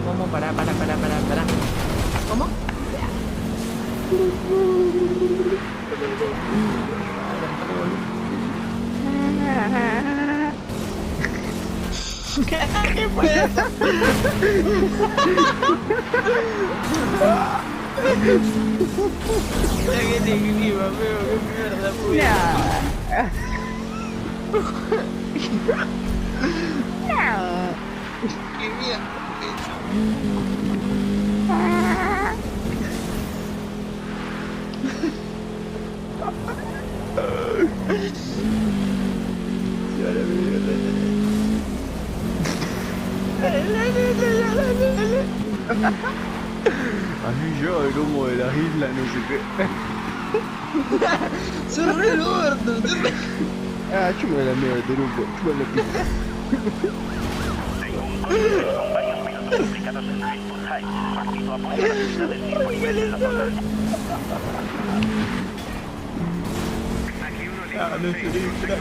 ¿Cómo? Pará. ¿Cómo? ¿Qué fue eso? ¿Qué te clima, feo? ¿Qué mierda fue? ¿Qué mierda? Así yo, el humo de las islas, no sé qué. ¡Sos re gordo! Ah, chúpame la mierda, Teruco, chúpame la pizza. Con varios pilotos implicados en la Hillport High. Partido apoya la visita del tipo nivel en la zona. Aquí uno No, no se distrae.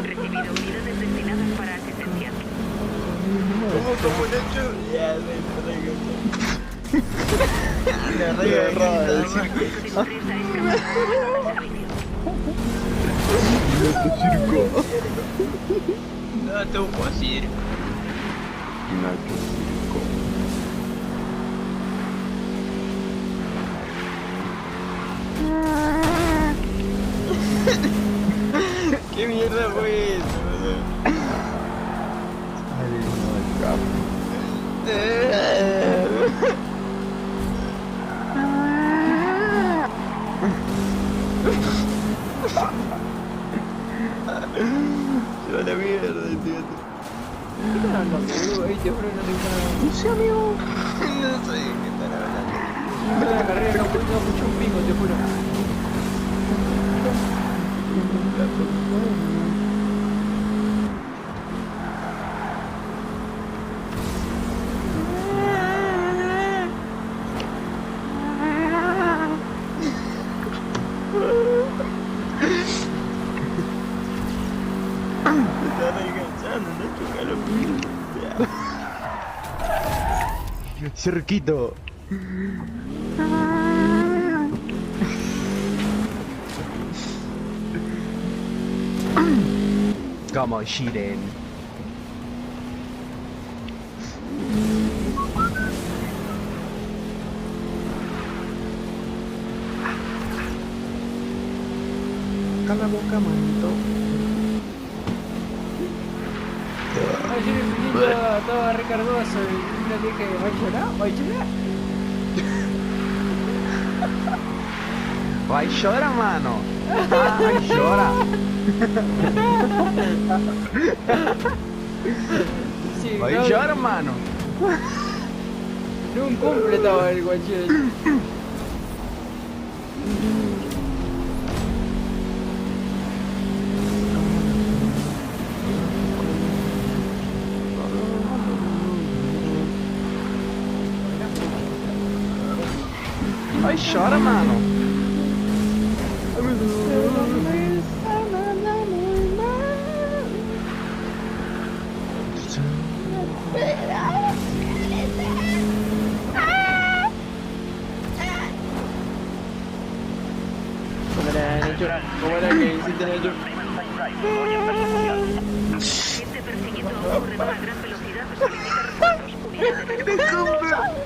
Recibido unidades destinadas para asistencia. ¿Cómo Nacho? Ya, me Qué raro el Nuestro de empresa es capaz de servicio. circo. No, te puedo decir. Nacho Circo. ¿Qué mierda fue eso, boludo? Ay, no, el capo. Se va la mierda, tío. ¿Qué están hablando, boludo? Ahí te juro que no te gustan nada. No sé, amigo. No sé de qué están hablando. La carrera no escuché un pingo, te juro. Me están enganchando, no chocalo. Cerquito. Come on, Shiren. Cala boca, manito. Ayer el niño estaba recargoso y le dije, ¿va a llorar? Vai, chora, mano. Vai, chora. Sí, Vai, no, chora, mano. no un cumple estaba el guachero. Vai, chora, mano. ¿Cómo era que hiciste Nacho? Gente persiguiendo a un corredor a gran velocidad solicita refuerzos. Unidades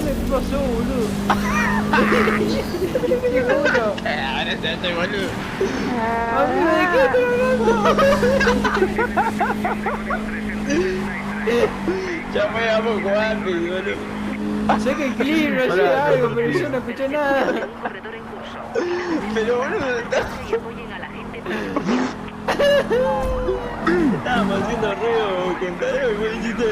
¿Qué pasó, boludo? Te juro. Ahora se hace boludo. Amigo, ¿de qué te hablando? Ya fue a poco antes, boludo. Sé que el clip no hacía algo, pero yo no escuché nada. un corredor en curso. Pero boludo, Y apoyen a la gente. estábamos haciendo ruido con Tadeo y vos dijiste...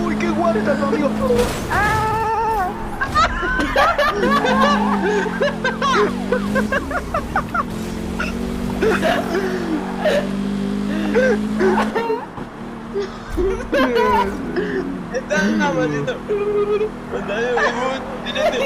¡Uy, qué guay está tu amigo! Están amasito. Dale, huevón, tírate.